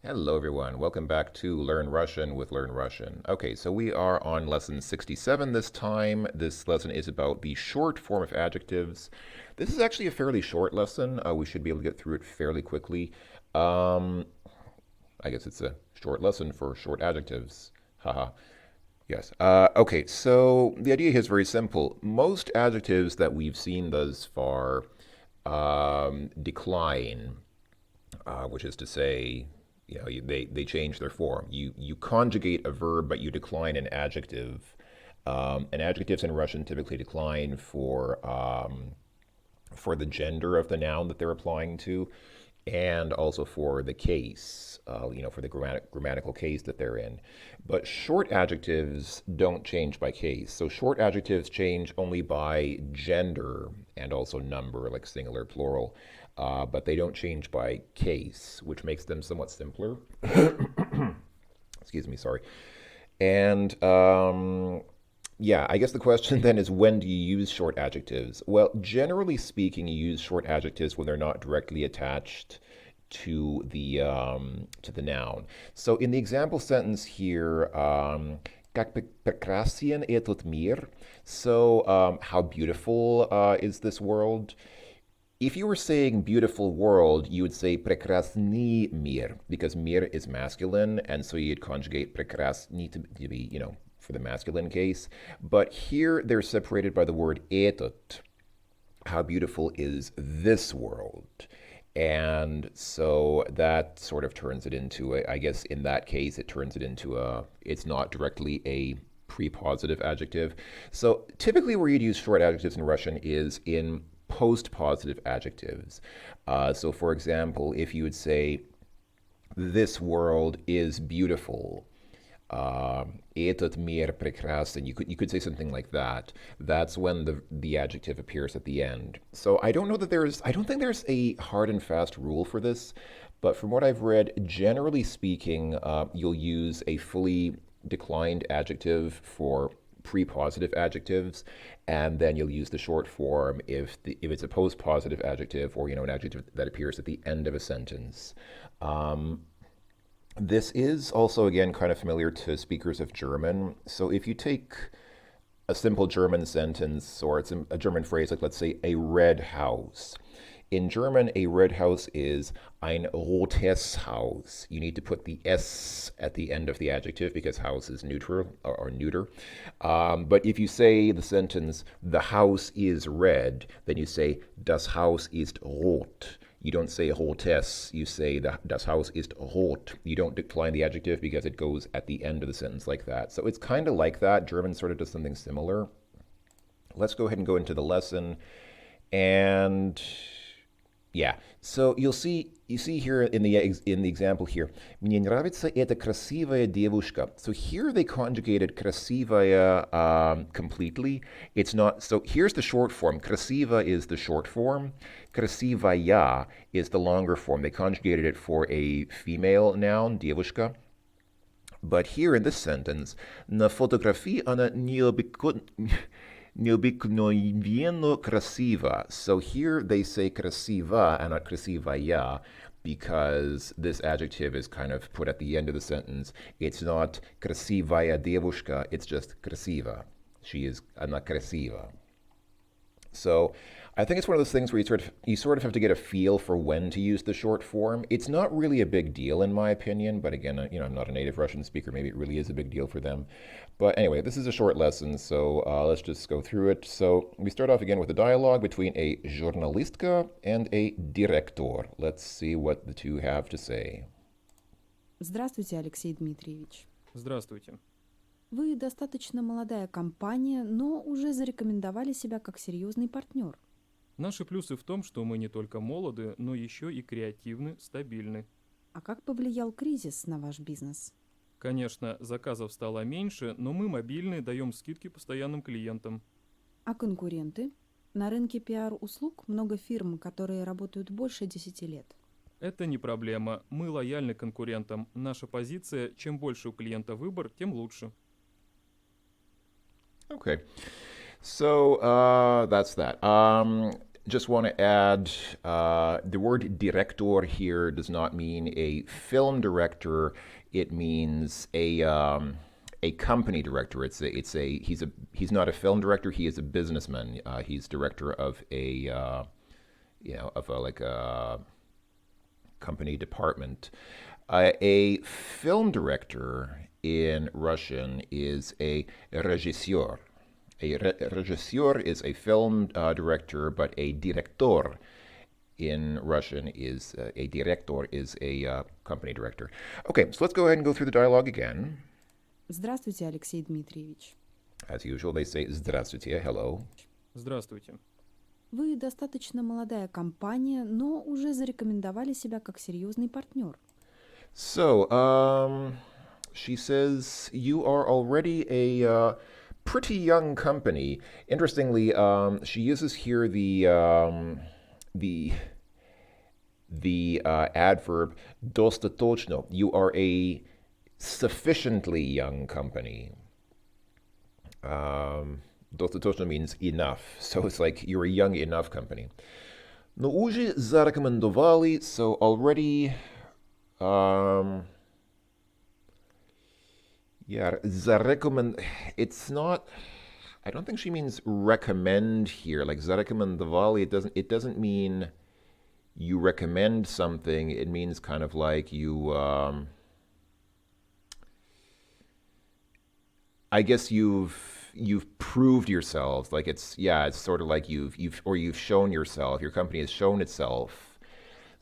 Hello, everyone. Welcome back to Learn Russian with Learn Russian. Okay, so we are on lesson 67 this time. This lesson is about the short form of adjectives. This is actually a fairly short lesson. We should be able to get through it fairly quickly. I guess it's a short lesson for short adjectives. Haha. Yes. Okay, so the idea here is very simple. Most adjectives that we've seen thus far decline, which is to say, they change their form. You conjugate a verb, but you decline an adjective. And adjectives in Russian typically decline for the gender of the noun that they're applying to, and also for the case, for the grammatical case that they're in. But short adjectives don't change by case. So short adjectives change only by gender and also number, like singular, plural. But they don't change by case, which makes them somewhat simpler. Excuse me, sorry. And yeah, I guess the question then is, when do you use short adjectives? Well, generally speaking, you use short adjectives when they're not directly attached to the noun. So in the example sentence here, как прекрасен этот мир. So how beautiful is this world? If you were saying beautiful world, you would say прекрасный мир, because мир is masculine, and so you'd conjugate прекрасный to be, for the masculine case. But here they're separated by the word этот. How beautiful is this world? And so that sort of turns it into I guess in that case, it turns it into it's not directly a prepositive adjective. So typically where you'd use short adjectives in Russian is in post-positive adjectives. So for example, if you would say, this world is beautiful, этот мир прекрасен, you could say something like that. That's when the adjective appears at the end. So I don't think there's a hard and fast rule for this, but from what I've read, generally speaking, you'll use a fully declined adjective for prepositive adjectives, and then you'll use the short form if it's a post-positive adjective, or an adjective that appears at the end of a sentence. This is also, again, kind of familiar to speakers of German. So if you take a simple German sentence, or it's a German phrase, like let's say a red house. In German, a red house is ein rotes Haus. You need to put the S at the end of the adjective because house is neutral or neuter. But if you say the sentence, the house is red, then you say, das Haus ist rot. You don't say rotes, you say das Haus ist rot. You don't decline the adjective because it goes at the end of the sentence like that. So it's kind of like that. German sort of does something similar. Let's go ahead and go into the lesson. And yeah, so you see here in the example here, мне нравится эта красивая девушка. So here they conjugated красивая completely. It's not, so here's the short form. Красива is the short form. Красивая is the longer form. They conjugated it for a female noun, девушка. But here in this sentence, на фотографии она необыкновенно красиво. So here they say красива and not красивая because this adjective is kind of put at the end of the sentence. It's not красивая девушка, it's just красива. She is она красива. So I think it's one of those things where you sort of have to get a feel for when to use the short form. It's not really a big deal in my opinion, but again, I'm not a native Russian speaker. Maybe it really is a big deal for them. But anyway, this is a short lesson, so let's just go through it. So we start off again with a dialogue between a журналистка and a директор. Let's see what the two have to say. Здравствуйте, Алексей Дмитриевич. Здравствуйте. Вы достаточно молодая компания, но уже зарекомендовали себя как серьезный партнер. Наши плюсы в том, что мы не только молоды, но еще и креативны, стабильны. А как повлиял кризис на ваш бизнес? Конечно, заказов стало меньше, но мы мобильны, даем скидки постоянным клиентам. А конкуренты? На рынке пиар-услуг много фирм, которые работают больше 10 лет. Это не проблема. Мы лояльны конкурентам. Наша позиция: чем больше у клиента выбор, тем лучше. Okay. So that's that. just want to add the word director here does not mean a film director. It means a company director. He's not a film director. He is a businessman. He's director of like a company department. A film director in Russian is a rежиссер. Rежиссер is a film director, but a director in Russian is a director is a company director. Okay, so let's go ahead and go through the dialogue again. Здравствуйте, Алексей Дмитриевич. As usual, they say здравствуйте, hello. Здравствуйте. Вы достаточно молодая компания, но уже зарекомендовали себя как серьезный партнер. So, she says you are already a pretty young company. Interestingly, she uses here the adverb достаточно. You are a sufficiently young company. Достаточно means enough, so it's like you're a young enough company. Но уже зарекомендовали, so already, заrekomend. It's not. I don't think she means recommend here. Like зарекомендовали, it doesn't mean you recommend something. It means kind of like you. I guess you've proved yourselves. Like it's sort of like you've shown yourself. Your company has shown itself.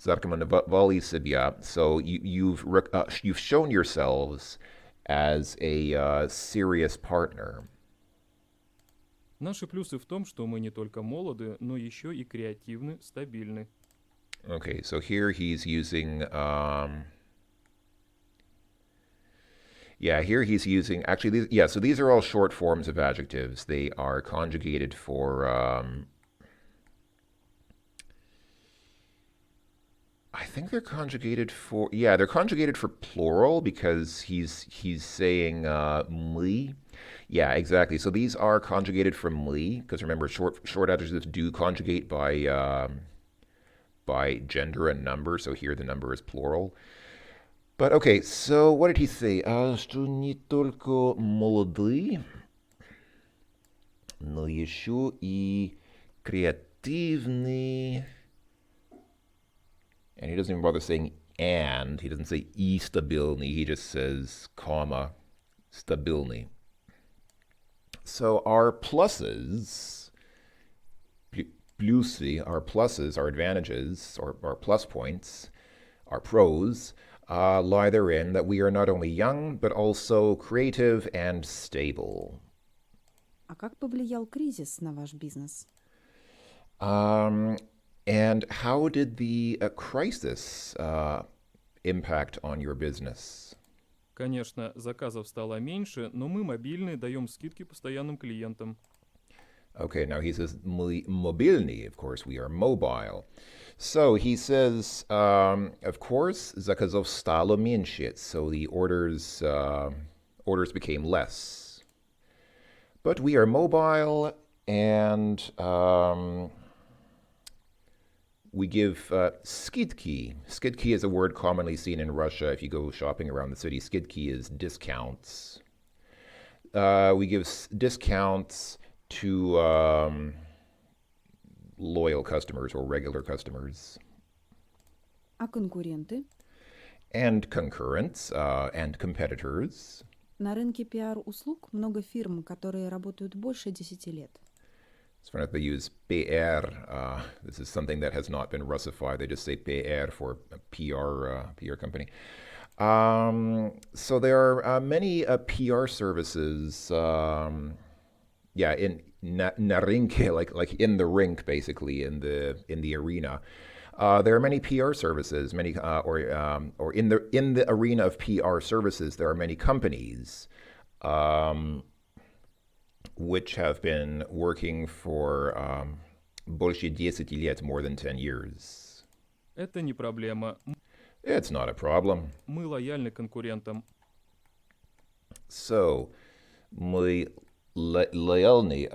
Зарекомендовали себя. So you've shown yourselves as a serious partner. Наши плюсы в том, что мы не только молоды, но еще и креативны, стабильны. Okay, so here he's using. Actually, so these are all short forms of adjectives. They are conjugated for. I think they're conjugated for. Yeah, they're conjugated for plural because he's saying мы. Yeah, exactly. So these are conjugated for мы because remember, short adjectives do conjugate by gender and number. So here the number is plural. But okay, so what did he say? Что не только молоды, но еще и креативны. And he doesn't even bother saying and. He doesn't say и стабильный. He just says comma стабильный. So our pluses, плюсы, our pluses, our advantages, or our plus points, our pros, lie therein that we are not only young, but also creative and stable. А как повлиял кризис на ваш бизнес? And how did the crisis impact on your business? Конечно, заказов стало меньше, но мы мобильны, даем скидки постоянным клиентам. Okay, now he says мобильный, of course, we are mobile. So he says, of course, заказов стало меньше, so the orders became less. But we are mobile, and we give skidki. Skidki is a word commonly seen in Russia if you go shopping around the city. Skidki is discounts. We give discounts to loyal customers or regular customers. А конкуренты? And concurrents and competitors. На рынке пиар-услуг много фирм, которые работают больше 10 лет. It's funny that they use PR. This is something that has not been Russified. They just say PR for a PR company. So there are many PR services. In na rinke, like in the rink, basically in the arena. There are many PR services, or in the arena of PR services, there are many companies. Which have been working for больше 10 лет, more than 10 years. Это не проблема. It's not a problem. Мы лояльны конкурентам. So, мы лояльны.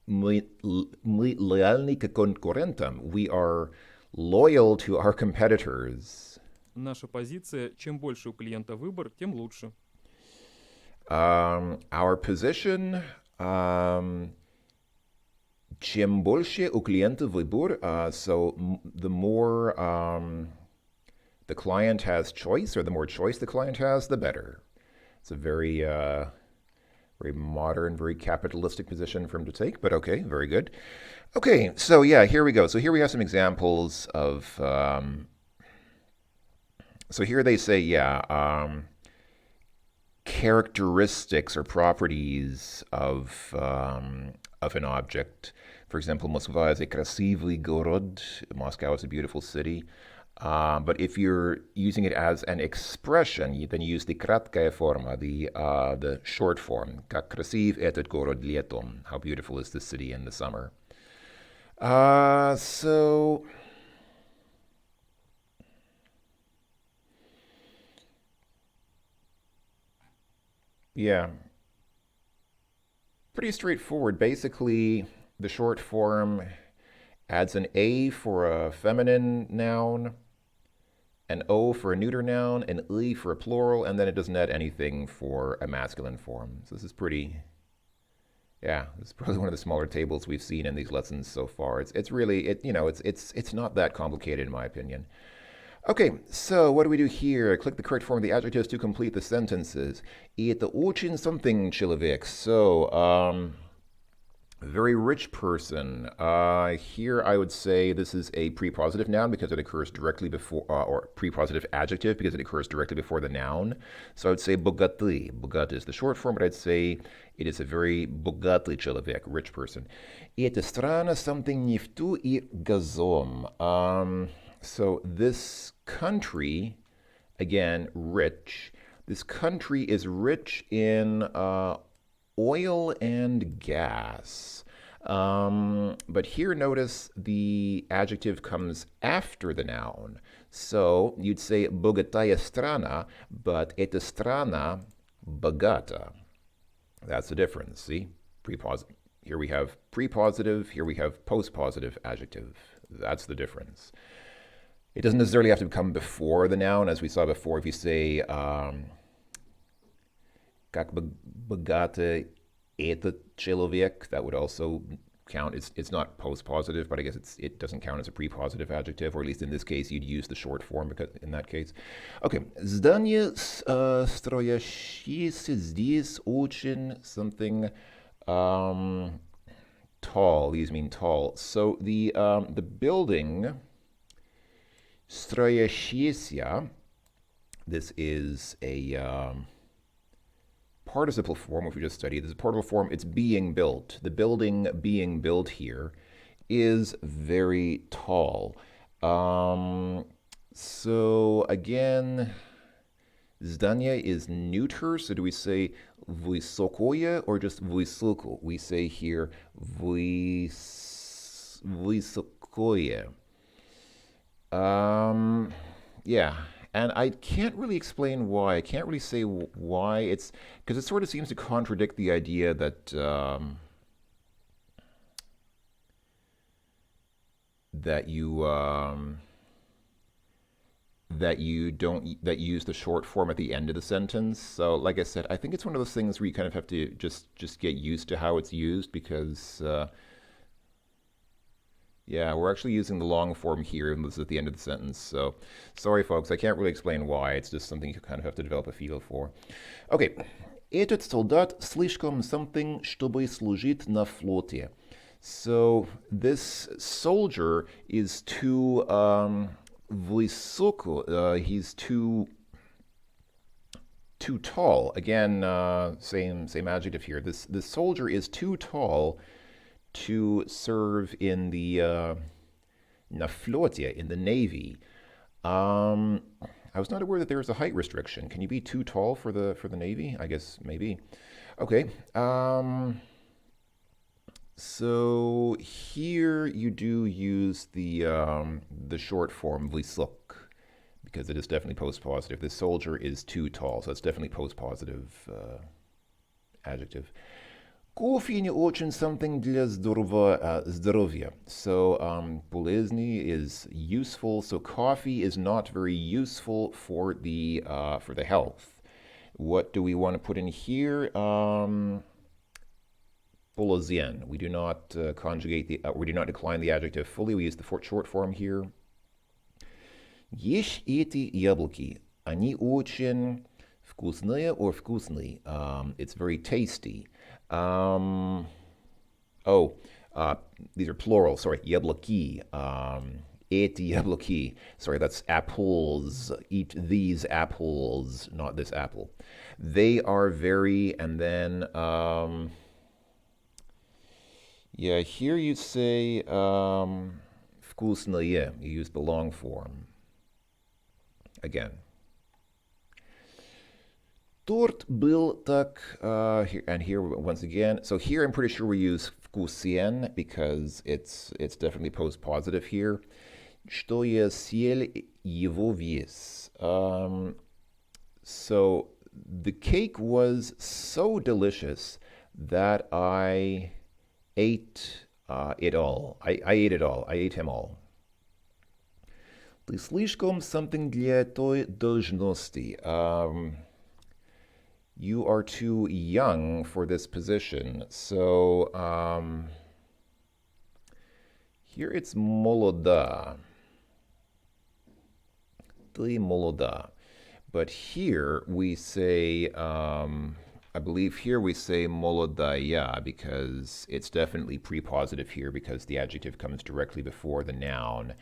Мы лояльны к конкурентам. We are loyal to our competitors. Наша позиция, чем больше у клиента выбор, тем лучше. Our position, чем больше у клиента выбор, so the more the client has choice, or the more choice the client has, the better. It's a very modern, very capitalistic position for him to take, but okay, very good. Okay, so yeah, here we go. So here we have some examples of. So here they say, characteristics or properties of an object. For example, Moskva is a красивый город. Moscow is a beautiful city. But if you're using it as an expression, then you use the краткая форма, the short form. Как красив этот город летом. How beautiful is this city in the summer. So yeah, pretty straightforward. Basically, the short form adds an A for a feminine noun, an O for a neuter noun, an I for a plural, and then it doesn't add anything for a masculine form. So this is pretty, yeah, this is probably one of the smaller tables we've seen in these lessons so far. It's really, it's not that complicated in my opinion. Okay, so what do we do here? Click the correct form of the adjectives to complete the sentences. И это очень something человек. So, very rich person. Here I would say this is a prepositive noun because it occurs directly before, or prepositive adjective because it occurs directly before the noun. So I would say богатый. Богатый is the short form, but I'd say it is a very богатый человек, rich person. И эта страна something нефту и газом. So this country, again, rich. This country is rich in oil and gas. But here, notice the adjective comes after the noun. So you'd say богатая страна, but эта страна богата. That's the difference, see? Here we have prepositive, here we have postpositive adjective. That's the difference. It doesn't necessarily have to come before the noun, as we saw before. If you say, как богатый этот человек, that would also count. It's not post-positive, but I guess it doesn't count as a prepositive adjective, or at least in this case, you'd use the short form because in that case. Okay, здание строящееся здесь очень something tall. These mean tall. So the building строящееся, this is a participle form, which we just studied. This is a participle form. It's being built. The building being built here is very tall. So again, здание is neuter. So do we say высокое or just высоко? We say here высокое. Yeah, and I can't really explain why. I can't really say why. It's because it sort of seems to contradict the idea that that you that you use the short form at the end of the sentence. So, like I said, I think it's one of those things where you kind of have to just get used to how it's used because. Yeah, we're actually using the long form here, and this is at the end of the sentence. So, sorry, folks, I can't really explain why. It's just something you kind of have to develop a feel for. Okay. Этот солдат слишком something, чтобы служить на флоте. So, this soldier is too высоко. He's too tall. Again, same adjective here. This soldier is too tall to serve in the na flote, in the Navy. I was not aware that there was a height restriction. Can you be too tall for the Navy? I guess maybe. Okay. So here you do use the short form высок because it is definitely post-positive. This soldier is too tall, so it's definitely post-positive adjective. Кофе не очень something для здоровья. So, полезный is useful. So, coffee is not very useful for the health. What do we want to put in here? Polozien. We do not we do not decline the adjective fully. We use the short form here. Ешь эти яблоки. Они очень вкусные or вкусный. It's very tasty. Um, oh, these are plural. Sorry, яблоки. Эти яблоки. Sorry, that's apples. Eat these apples, not this apple. They are very, and then, yeah, here you say вкусные. You use the long form. Again. Торт был так, and here once again, so here I'm pretty sure we use вкусен because it's definitely post positive here. Что я съел его весь. So the cake was so delicious that I ate it all. I ate it all. I ate him all. Ты слишком something для той должности. You are too young for this position. So here it's молода. Ты молода. But here we say, I believe here we say молодая because it's definitely prepositive here because the adjective comes directly before the noun.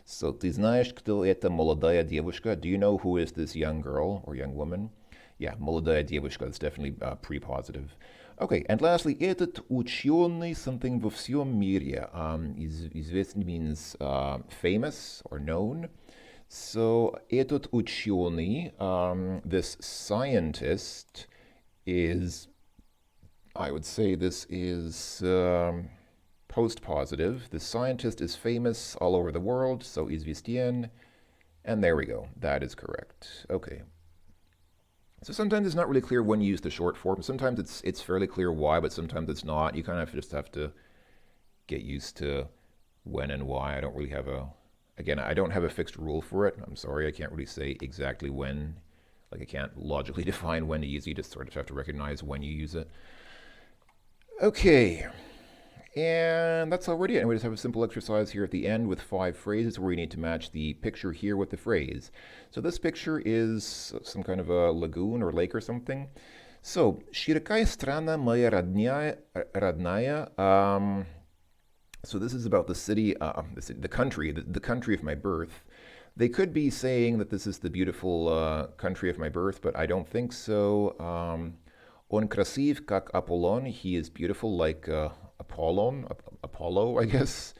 So, ты знаешь, кто эта молодая девушка? Do you know who is this young girl or young woman? Yeah, молодая девушка, that's definitely prepositive. Okay, and lastly, этот ученый something во всем мире. Известный means famous or known. So, этот ученый, this scientist, is, I would say this is post positive. The scientist is famous all over the world, so известен. And there we go. That is correct. Okay. So sometimes it's not really clear when you use the short form. Sometimes it's fairly clear why, but sometimes it's not. You kind of just have to get used to when and why. I don't really have I don't have a fixed rule for it. I'm sorry, I can't really say exactly when. Like I can't logically define when to use it. You just sort of have to recognize when you use it. Okay. And that's already it. And we just have a simple exercise here at the end with 5 phrases where we need to match the picture here with the phrase. So this picture is some kind of a lagoon or lake or something. So, широкая страна моя родная. So this is about the city, the country, the country of my birth. They could be saying that this is the beautiful country of my birth, but I don't think so. Он красив, как Аполлон. He is beautiful like Apollo, I guess.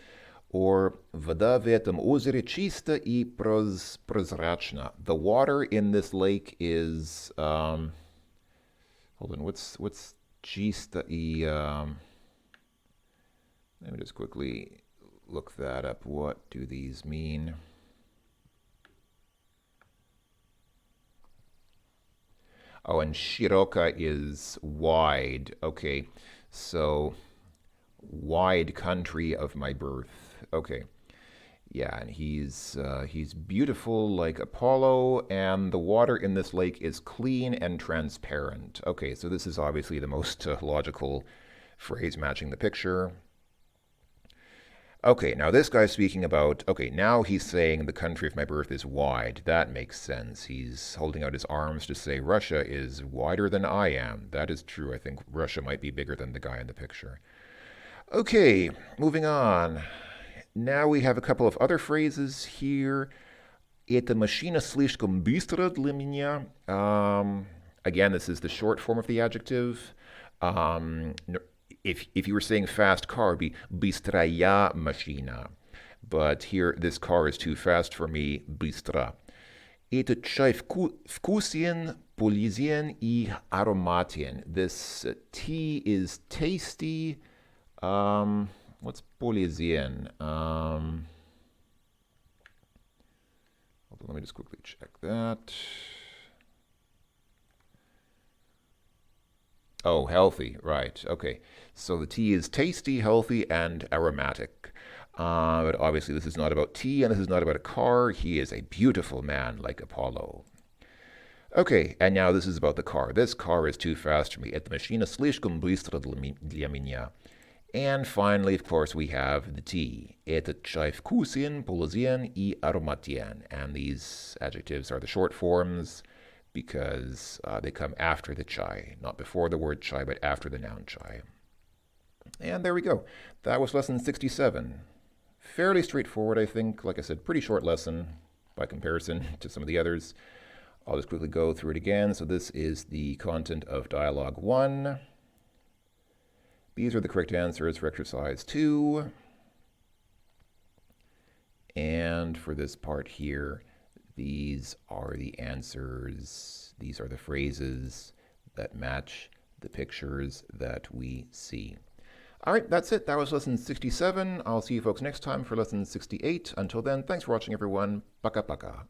Or вода в этом озере чиста и прозрачна. The water in this lake is hold on, what's чисто и let me just quickly look that up. What do these mean? Oh, and shiroka is wide. Okay, so wide country of my birth. Okay, yeah, and he's beautiful like Apollo, and the water in this lake is clean and transparent. Okay, so this is obviously the most logical phrase matching the picture. Okay, now this guy's speaking about, okay, now he's saying the country of my birth is wide. That makes sense. He's holding out his arms to say Russia is wider than I am. That is true. I think Russia might be bigger than the guy in the picture. Okay, moving on. Now we have a couple of other phrases here. Эта машина слишком быстро для меня. Again, this is the short form of the adjective. If you were saying fast car, it'd be быстрая машина. But here, this car is too fast for me, быстро. Этот чай вкусен, полезен и ароматен. This tea is tasty. What's полезен? Hold on, let me just quickly check that. Oh, healthy, right. Okay. So the tea is tasty, healthy, and aromatic. But obviously, this is not about tea, and this is not about a car. He is a beautiful man like Apollo. Okay, and now this is about the car. This car is too fast for me. Эта машина слишком быстро для меня. And finally, of course, we have the tea. Этот чай вкусен, полезен и ароматен. And these adjectives are the short forms because they come after the chai, not before the word chai, but after the noun chai. And there we go. That was lesson 67. Fairly straightforward, I think. Like I said, pretty short lesson by comparison to some of the others. I'll just quickly go through it again. So this is the content of dialogue 1. These are the correct answers for exercise 2. And for this part here, these are the answers. These are the phrases that match the pictures that we see. All right, that's it. That was lesson 67. I'll see you folks next time for lesson 68. Until then, thanks for watching, everyone. Пока-пока.